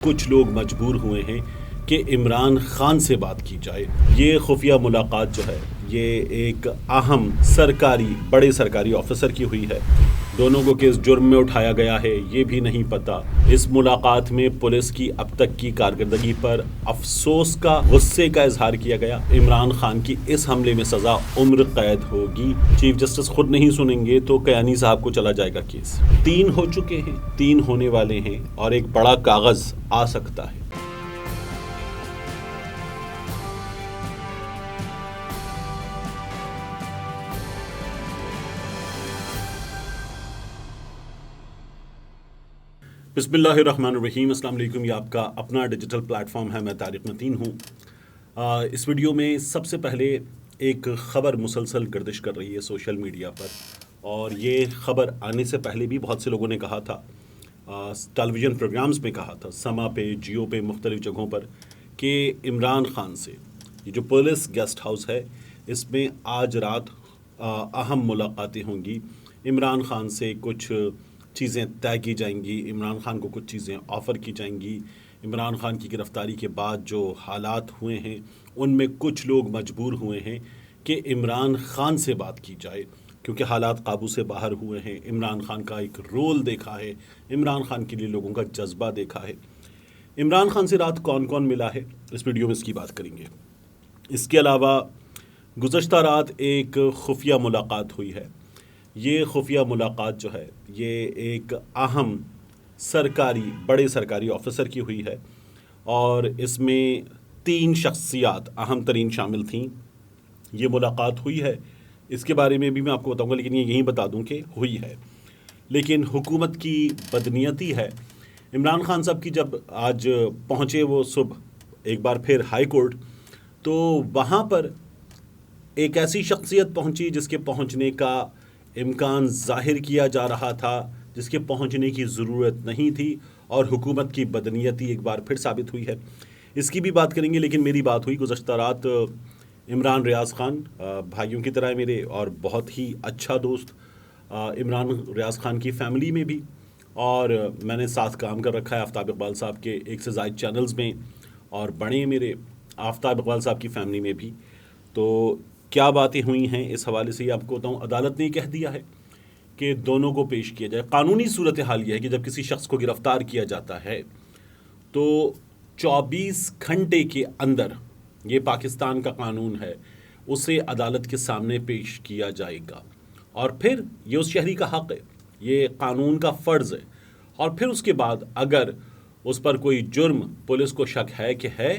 کچھ لوگ مجبور ہوئے ہیں کہ عمران خان سے بات کی جائے۔ یہ خفیہ ملاقات جو ہے یہ ایک اہم بڑے سرکاری آفیسر کی ہوئی ہے۔ دونوں کو کس جرم میں اٹھایا گیا ہے یہ بھی نہیں پتا۔ اس ملاقات میں پولیس کی اب تک کی کارکردگی پر افسوس کا غصے کا اظہار کیا گیا۔ عمران خان کی اس حملے میں سزا عمر قید ہوگی۔ چیف جسٹس خود نہیں سنیں گے تو کیانی صاحب کو چلا جائے گا کیس۔ 3 ہو چکے ہیں، 3 ہونے والے ہیں اور ایک بڑا کاغذ آ سکتا ہے۔ بسم اللہ الرحمن الرحیم۔ السلام علیکم۔ یہ آپ کا اپنا ڈیجیٹل پلیٹ فارم ہے، میں طارق متین ہوں۔ اس ویڈیو میں سب سے پہلے ایک خبر مسلسل گردش کر رہی ہے سوشل میڈیا پر، اور یہ خبر آنے سے پہلے بھی بہت سے لوگوں نے کہا تھا، ٹیلی ویژن پروگرامز میں کہا تھا، سما پہ، جیو پہ، مختلف جگہوں پر، کہ عمران خان سے یہ جو پولیس گیسٹ ہاؤس ہے اس میں آج رات اہم ملاقاتیں ہوں گی۔ عمران خان سے کچھ چیزیں طے کی جائیں گی، عمران خان کو کچھ چیزیں آفر کی جائیں گی۔ عمران خان کی گرفتاری کے بعد جو حالات ہوئے ہیں ان میں کچھ لوگ مجبور ہوئے ہیں کہ عمران خان سے بات کی جائے، کیونکہ حالات قابو سے باہر ہوئے ہیں۔ عمران خان کا ایک رول دیکھا ہے، عمران خان کے لیے لوگوں کا جذبہ دیکھا ہے۔ عمران خان سے رات کون کون ملا ہے اس ویڈیو میں اس کی بات کریں گے۔ اس کے علاوہ گزشتہ رات ایک خفیہ ملاقات ہوئی ہے۔ یہ خفیہ ملاقات جو ہے یہ ایک اہم بڑے سرکاری آفیسر کی ہوئی ہے، اور اس میں 3 شخصیات اہم ترین شامل تھیں۔ یہ ملاقات ہوئی ہے، اس کے بارے میں بھی میں آپ کو بتاؤں گا، لیکن یہ یہیں بتا دوں کہ ہوئی ہے۔ لیکن حکومت کی بدنیتی ہے۔ عمران خان صاحب کی جب آج پہنچے وہ صبح ایک بار پھر ہائی کورٹ، تو وہاں پر ایک ایسی شخصیت پہنچی جس کے پہنچنے کا امکان ظاہر کیا جا رہا تھا، جس کے پہنچنے کی ضرورت نہیں تھی، اور حکومت کی بدنیتی ایک بار پھر ثابت ہوئی ہے۔ اس کی بھی بات کریں گے، لیکن میری بات ہوئی گزشتہ رات عمران ریاض خان، بھائیوں کی طرح میرے اور بہت ہی اچھا دوست، عمران ریاض خان کی فیملی میں بھی، اور میں نے ساتھ کام کر رکھا ہے آفتاب اقبال صاحب کے 1 سے زائد چینلز میں، اور بڑے میرے آفتاب اقبال صاحب کی فیملی میں بھی۔ تو کیا باتیں ہوئی ہیں اس حوالے سے یہ آپ کو بتاؤں۔ عدالت نے کہہ دیا ہے کہ دونوں کو پیش کیا جائے۔ قانونی صورتحال یہ ہے کہ جب کسی شخص کو گرفتار کیا جاتا ہے تو 24 گھنٹے کے اندر، یہ پاکستان کا قانون ہے، اسے عدالت کے سامنے پیش کیا جائے گا، اور پھر یہ اس شہری کا حق ہے، یہ قانون کا فرض ہے، اور پھر اس کے بعد اگر اس پر کوئی جرم پولیس کو شک ہے کہ ہے،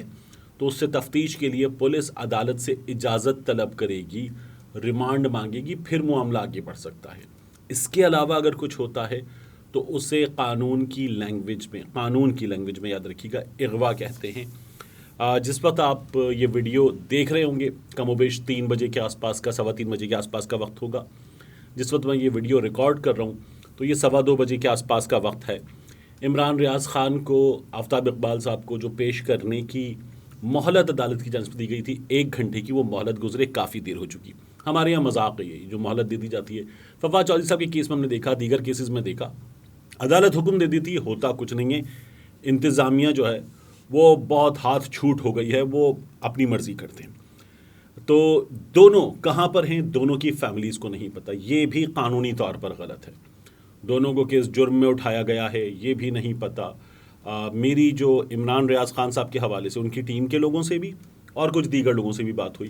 تو اس سے تفتیش کے لیے پولیس عدالت سے اجازت طلب کرے گی، ریمانڈ مانگے گی، پھر معاملہ آگے بڑھ سکتا ہے۔ اس کے علاوہ اگر کچھ ہوتا ہے تو اسے قانون کی لینگویج میں یاد رکھیے گا، اغوا کہتے ہیں۔ جس وقت آپ یہ ویڈیو دیکھ رہے ہوں گے کم و بیش 3 بجے کے آس پاس کا، 3:15 بجے کے آس پاس کا وقت ہوگا۔ جس وقت میں یہ ویڈیو ریکارڈ کر رہا ہوں تو یہ 2:15 بجے کے آس پاس کا وقت ہے۔ عمران ریاض خان کو، آفتاب اقبال صاحب کو جو پیش کرنے کی مہلت عدالت کی جانب سے دی گئی تھی 1 گھنٹے کی، وہ مہلت گزرے کافی دیر ہو چکی۔ ہمارے یہاں مذاق ہے یہ جو مہلت دے دی جاتی ہے۔ فواد چودھری صاحب کے کیس میں ہم نے دیکھا، دیگر کیسز میں دیکھا، عدالت حکم دے دیتی ہے، ہوتا کچھ نہیں ہے۔ انتظامیہ جو ہے وہ بہت ہاتھ چھوٹ ہو گئی ہے، وہ اپنی مرضی کرتے ہیں۔ تو دونوں کہاں پر ہیں، دونوں کی فیملیز کو نہیں پتہ، یہ بھی قانونی طور پر غلط ہے۔ دونوں کو کس جرم میں اٹھایا گیا ہے یہ بھی نہیں پتہ۔ میری جو عمران ریاض خان صاحب کے حوالے سے ان کی ٹیم کے لوگوں سے بھی اور کچھ دیگر لوگوں سے بھی بات ہوئی،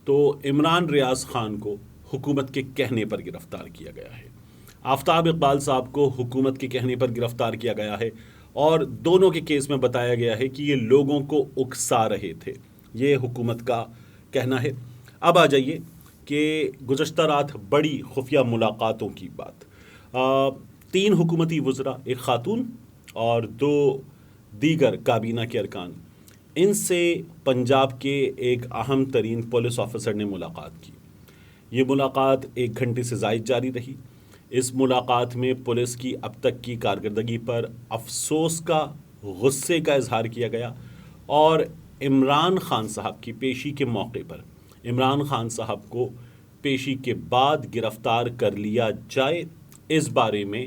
تو عمران ریاض خان کو حکومت کے کہنے پر گرفتار کیا گیا ہے، آفتاب اقبال صاحب کو حکومت کے کہنے پر گرفتار کیا گیا ہے، اور دونوں کے کیس میں بتایا گیا ہے کہ یہ لوگوں کو اکسا رہے تھے، یہ حکومت کا کہنا ہے۔ اب آ جائیے کہ گزشتہ رات بڑی خفیہ ملاقاتوں کی بات۔ 3 حکومتی وزراء، ایک خاتون اور 2 دیگر کابینہ کے ارکان، ان سے پنجاب کے ایک اہم ترین پولیس آفیسر نے ملاقات کی۔ یہ ملاقات 1 گھنٹے سے زائد جاری رہی۔ اس ملاقات میں پولیس کی اب تک کی کارکردگی پر افسوس کا غصے کا اظہار کیا گیا، اور عمران خان صاحب کی پیشی کے موقع پر عمران خان صاحب کو پیشی کے بعد گرفتار کر لیا جائے، اس بارے میں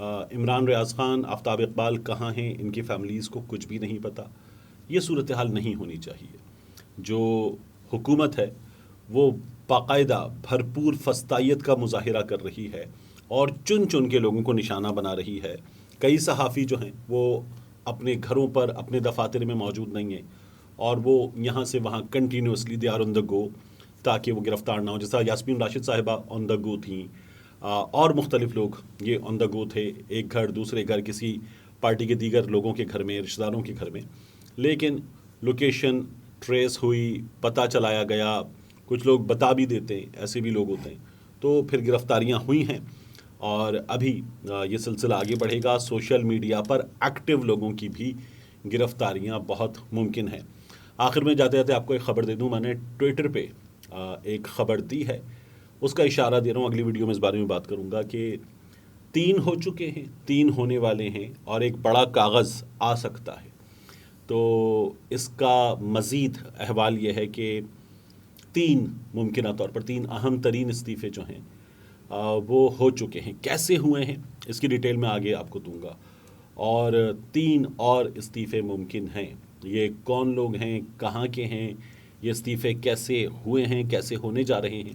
عمران ریاض خان، آفتاب اقبال کہاں ہیں، ان کی فیملیز کو کچھ بھی نہیں پتہ. یہ صورتحال نہیں ہونی چاہیے. جو حکومت ہے وہ باقاعدہ بھرپور فسطائیت کا مظاہرہ کر رہی ہے اور چن چن کے لوگوں کو نشانہ بنا رہی ہے. کئی صحافی جو ہیں وہ اپنے گھروں پر، اپنے دفاتر میں موجود نہیں ہیں، اور وہ یہاں سے وہاں کنٹینیوسلی دے آر آن دا گو تاکہ وہ گرفتار نہ ہو. جیسا یاسمین راشد صاحبہ آن دا گو تھیں، اور مختلف لوگ یہ آن دا گو تھے، ایک گھر دوسرے گھر، کسی پارٹی کے دیگر لوگوں کے گھر میں، رشتہ داروں کے گھر میں. لیکن لوکیشن ٹریس ہوئی، پتہ چلایا گیا. کچھ لوگ بتا بھی دیتے ہیں، ایسے بھی لوگ ہوتے ہیں. تو پھر گرفتاریاں ہوئی ہیں، اور ابھی یہ سلسلہ آگے بڑھے گا. سوشل میڈیا پر ایکٹیو لوگوں کی بھی گرفتاریاں بہت ممکن ہیں. آخر میں جاتے جاتے آپ کو ایک خبر دے دوں. میں نے ٹویٹر پہ ایک خبر دی ہے، اس کا اشارہ دے رہا ہوں. اگلی ویڈیو میں اس بارے میں بات کروں گا کہ 3 ہو چکے ہیں، 3 ہونے والے ہیں، اور ایک بڑا کاغذ آ سکتا ہے. تو اس کا مزید احوال یہ ہے کہ 3 ممکنہ طور پر 3 اہم ترین استعفے جو ہیں وہ ہو چکے ہیں. کیسے ہوئے ہیں اس کی ڈیٹیل میں آگے آپ کو دوں گا. اور 3 اور استعفے ممکن ہیں. یہ کون لوگ ہیں، کہاں کے ہیں، یہ استعفے کیسے ہوئے ہیں، کیسے ہونے جا رہے ہیں،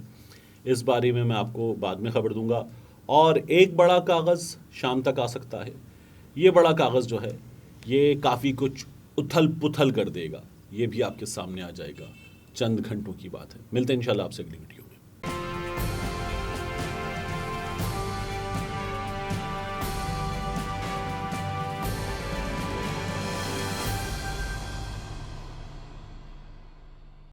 اس بارے میں آپ کو بعد میں خبر دوں گا. اور ایک بڑا کاغذ شام تک آ سکتا ہے. یہ بڑا کاغذ جو ہے یہ کافی کچھ اتھل پتھل کر دے گا. یہ بھی آپ کے سامنے آ جائے گا. چند گھنٹوں کی بات ہے. ملتے ہیں انشاءاللہ آپ سے اگلی ویڈیو.